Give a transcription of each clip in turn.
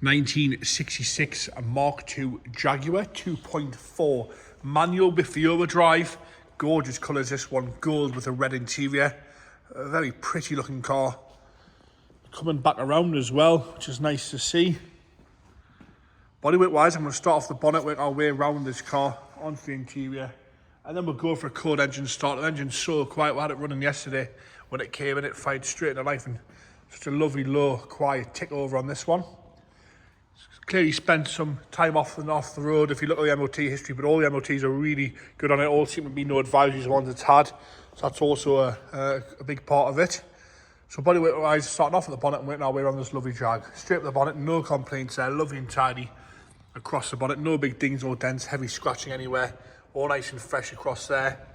1966 Mark II Jaguar 2.4 manual with the overdrive. Gorgeous colours, this one, gold with a red interior. A very pretty looking car. Coming back around as well, which is nice to see. Bodywork wise, I'm going to start off the bonnet, work our way around this car onto the interior, and then we'll go for a cold engine start. The engine's so quiet. We had it running yesterday. When it came in, it fired straight into life, and such a lovely low quiet tick over on this one. Clearly spent some time off the road if you look at the MOT history, but all the MOTs are really good on it. All seem to be no advisories the ones it's had, so that's also a big part of it. So bodywork wise, starting off at the bonnet and working our way around this lovely Jag. Straight up the bonnet, no complaints there, lovely and tidy across the bonnet, no big dings or dents, heavy scratching anywhere, all nice and fresh across there.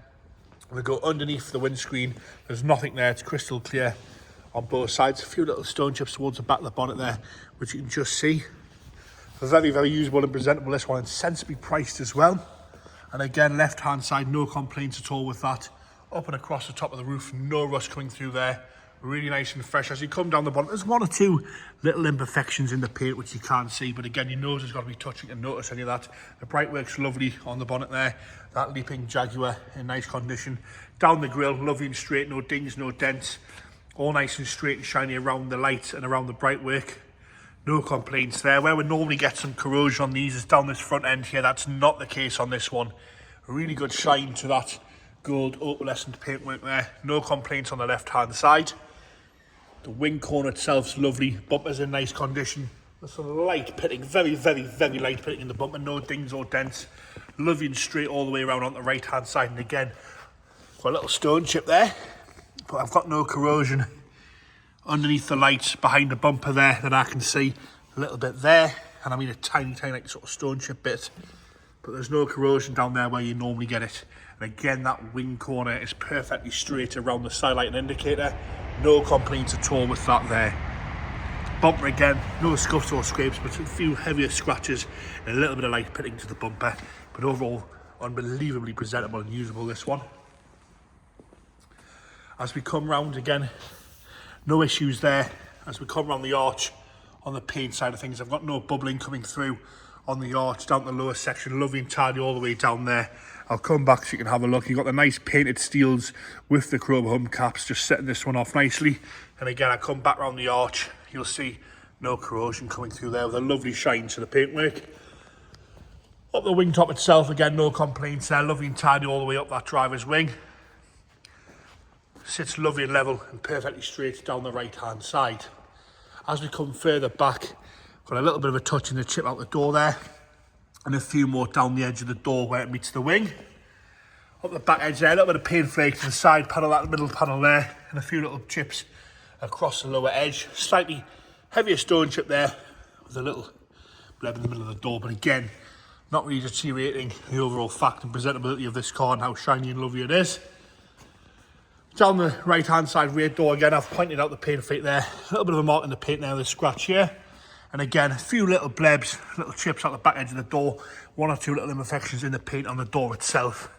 We go underneath the windscreen, there's nothing there, it's crystal clear on both sides. A few little stone chips towards the back of the bonnet there, which you can just see. Very, very usable and presentable, this one, and sensibly priced as well. And again, left hand side, no complaints at all with that. Up and across the top of the roof, no rust coming through there. Really nice and fresh. As you come down the bottom, there's one or two little imperfections in the paint which you can't see, but again, your nose has got to be touching to notice any of that. The bright work's lovely on the bonnet there. That leaping Jaguar in nice condition. Down the grille, lovely and straight, no dings, no dents. All nice and straight and shiny around the light and around the bright work. No complaints there. Where we normally get some corrosion on these is down this front end here. That's not the case on this one. A really good shine to that gold opalescent paintwork there. No complaints on the left hand side. The wing corner itself's lovely. Bumper's in nice condition. There's some light pitting, very, very, very light pitting in the bumper. No dings or dents. Lovely and straight all the way around on the right hand side. And again, got a little stone chip there, but I've got no corrosion underneath the lights behind the bumper there that I can see. A little bit there, and I mean a tiny, tiny like sort of stone chip bit, but there's no corrosion down there where you normally get it. And again, that wing corner is perfectly straight around the side light and indicator. No complaints at all with that there. Bumper again, no scuffs or scrapes, but a few heavier scratches and a little bit of light pitting to the bumper, but overall unbelievably presentable and usable, this one. As we come round again, no issues there. As we come around the arch on the paint side of things, I've got no bubbling coming through on the arch down the lower section, lovely and tidy all the way down there. I'll come back so you can have a look. You've got the nice painted steels with the chrome hubcaps, just setting this one off nicely. And again, I come back around the arch, you'll see no corrosion coming through there with a lovely shine to the paintwork. Up the wing top itself, again, no complaints there, lovely and tidy all the way up that driver's wing. Sits lovely and level and perfectly straight down the right hand side. As we come further back, got a little bit of a touch in the chip out the door there, and a few more down the edge of the door where it meets the wing. Up the back edge there, a little bit of paint flake to the side panel, that middle panel there, and a few little chips across the lower edge. Slightly heavier stone chip there with a little bleb in the middle of the door, but again, not really deteriorating the overall fact and presentability of this car and how shiny and lovely it is. Down the right hand side rear door again, I've pointed out the paint flake there. A little bit of a mark in the paint there, the scratch here. And again, a few little blebs, little chips out the back edge of the door. One or two little imperfections in the paint on the door itself,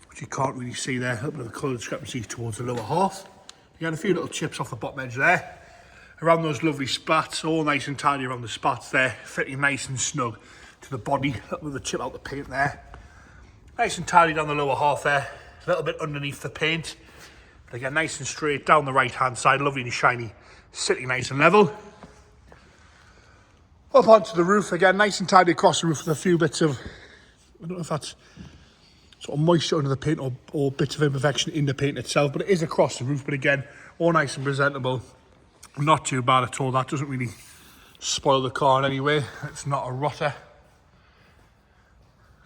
which you can't really see there. A little bit of a colour discrepancy towards the lower half. Again, a few little chips off the bottom edge there. Around those lovely spats, all nice and tidy around the spats there. Fitting nice and snug to the body. A little bit of a chip out the paint there. Nice and tidy down the lower half there. A little bit underneath the paint. But again, nice and straight down the right hand side, lovely and shiny, sitting nice and level. Up onto the roof again, nice and tidy across the roof with a few bits of, I don't know if that's sort of moisture under the paint or bits of imperfection in the paint itself, but it is across the roof. But again, all nice and presentable, not too bad at all. That doesn't really spoil the car in any way. It's not a rotter.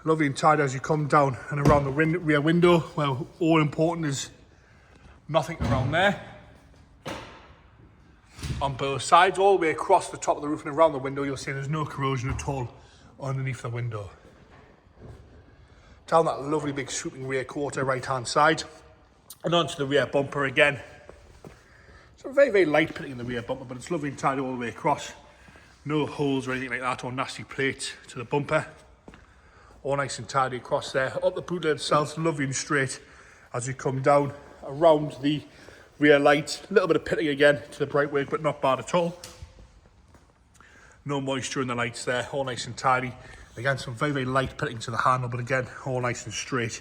Lovely and tidy as you come down and around the rear window. Well, all important is nothing around there. On both sides, all the way across the top of the roof and around the window, you'll see there's no corrosion at all underneath the window. Down that lovely big swooping rear quarter right hand side and onto the rear bumper again. So very, very light pitting in the rear bumper, but it's lovely and tidy all the way across. No holes or anything like that, or nasty plates to the bumper. All nice and tidy across there. Up the boot lid itself, lovely and straight as you come down around the rear light. A little bit of pitting again to the bright work, but not bad at all. No moisture in the lights there, all nice and tidy. Again, some very, very light pitting to the handle, but again, all nice and straight.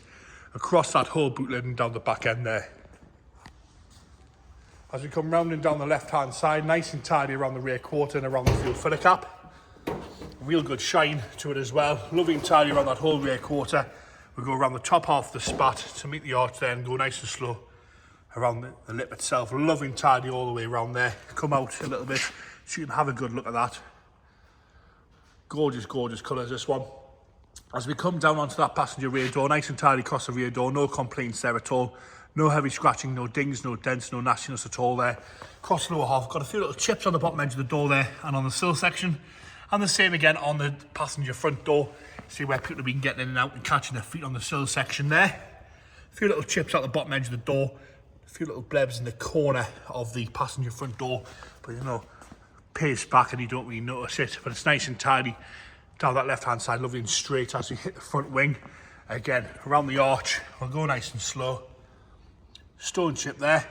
Across that whole boot lid and down the back end there. As we come round and down the left-hand side, nice and tidy around the rear quarter and around the fuel filler cap. Real good shine to it as well. Lovely and tidy around that whole rear quarter. We go around the top half of the spat to meet the arch there and go nice and slow around the lip itself. Lovely and tidy all the way around there. Come out a little bit so you can have a good look at that. Gorgeous, gorgeous colours, this one. As we come down onto that passenger rear door, nice and tidy across the rear door, no complaints there at all. No heavy scratching, no dings, no dents, no nastiness at all there. Across the lower half, got a few little chips on the bottom edge of the door there and on the sill section. And the same again on the passenger front door. See where people have been getting in and out and catching their feet on the sill section there. A few little chips at the bottom edge of the door. A few little blebs in the corner of the passenger front door. But you know, pace back and you don't really notice it. But it's nice and tidy down that left-hand side, lovely and straight as we hit the front wing. Again, around the arch, we'll go nice and slow. Stone chip there.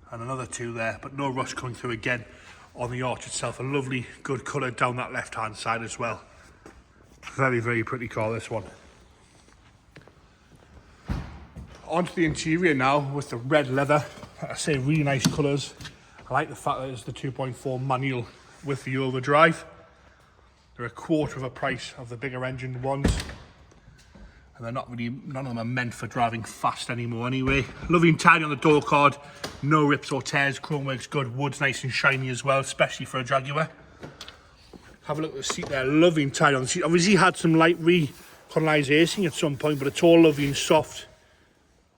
And another two there, but no rust coming through again on the arch itself. A lovely, good colour down that left-hand side as well. Very, very pretty car, this one. Onto the interior now with the red leather. Like I say, really nice colours. I like the fact that it's the 2.4 manual with the overdrive. They're a quarter of the price of the bigger engine ones. And they're not really, none of them are meant for driving fast anymore anyway. Lovely and tidy on the door card. No rips or tears. Chrome works good. Wood's nice and shiny as well, especially for a Jaguar. Have a look at the seat there. Lovely and tidy on the seat. Obviously had some light recolonization at some point, but it's all lovely and soft.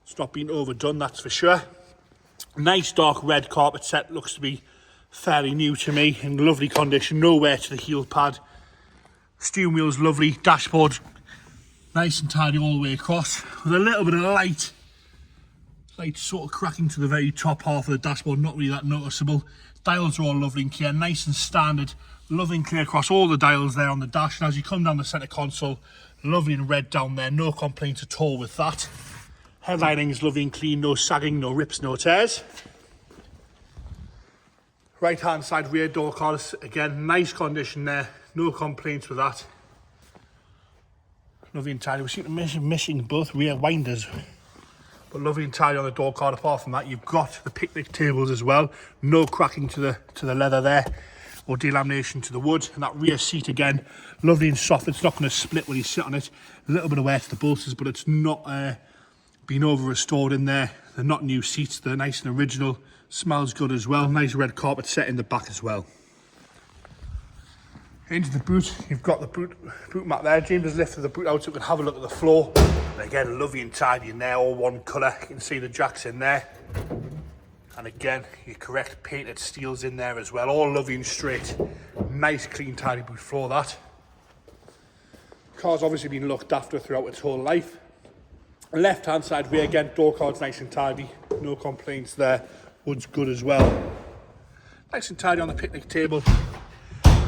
It's not been overdone, that's for sure. Nice dark red carpet set. Looks to be fairly new to me. In lovely condition. No wear to the heel pad. Steering wheel's lovely. Dashboard nice and tidy all the way across, with a little bit of light sort of cracking to the very top half of the dashboard, not really that noticeable. Dials are all lovely and clear, nice and standard, lovely and clear across all the dials there on the dash. And as you come down the centre console, lovely and red down there, no complaints at all with that. Headlining is lovely and clean, no sagging, no rips, no tears. Right hand side rear door cards, again, nice condition there, no complaints with that. Lovely and tidy. We seem to be missing both rear winders, but lovely and tidy on the door card. Apart from that, you've got the picnic tables as well. No cracking to the leather there, or delamination to the wood. And that rear seat again, lovely and soft. It's not going to split when you sit on it. A little bit of wear to the bolsters, but it's not been over restored in there. They're not new seats. They're nice and original. Smells good as well. Nice red carpet set in the back as well. Into the boot, you've got the boot mat there. James has lifted the boot out so we can have a look at the floor. And again, lovely and tidy in there, all one colour. You can see the jacks in there. And again, your correct painted steels in there as well. All lovely and straight. Nice, clean, tidy boot floor, that. Car's obviously been looked after throughout its whole life. Left-hand side rear, again, door card's nice and tidy. No complaints there. Wood's good as well. Nice and tidy on the picnic table.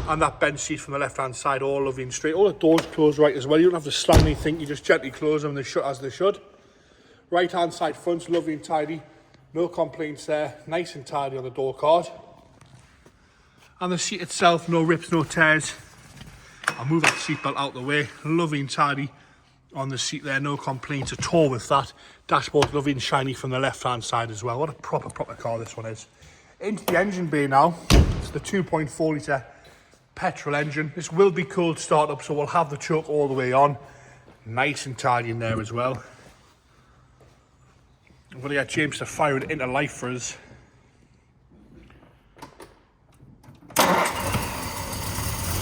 And that bench seat from the left-hand side, all lovely and straight. All the doors close right as well. You don't have to slam anything. You just gently close them and they shut as they should. Right-hand side front's lovely and tidy. No complaints there. Nice and tidy on the door card. And the seat itself, no rips, no tears. I'll move that seatbelt out the way. Lovely and tidy on the seat there. No complaints at all with that. Dashboard's lovely and shiny from the left-hand side as well. What a proper car this one is. Into the engine bay now. It's the 2.4 litre petrol engine. This will be cold start up, so we'll have the choke all the way on. Nice and tidy in there as well. I'm going to get James to fire it into life for us.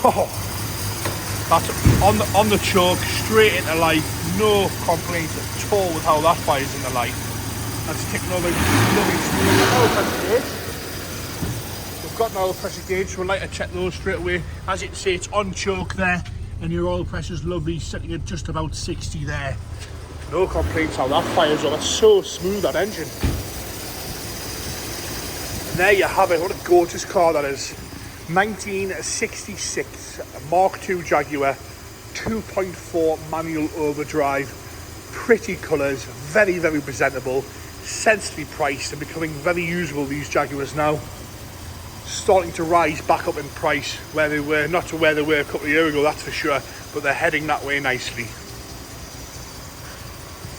Oh, that's on the choke, straight into life. No complaints at all with how that fires into life. That's ticking over lovely smooth. We've got an oil pressure gauge, so we'd like to check those straight away. As you can see, it's on choke there, and your oil pressure's lovely, sitting at just about 60 there. No complaints how that fires up. It's so smooth, that engine. And there you have it. What a gorgeous car that is. 1966 Mark II Jaguar, 2.4 manual overdrive. Pretty colours, very, very presentable, sensibly priced, and becoming very usable, these Jaguars now. starting to rise back up in price, where they were, not to where they were a couple of years ago, that's for sure, but they're heading that way nicely.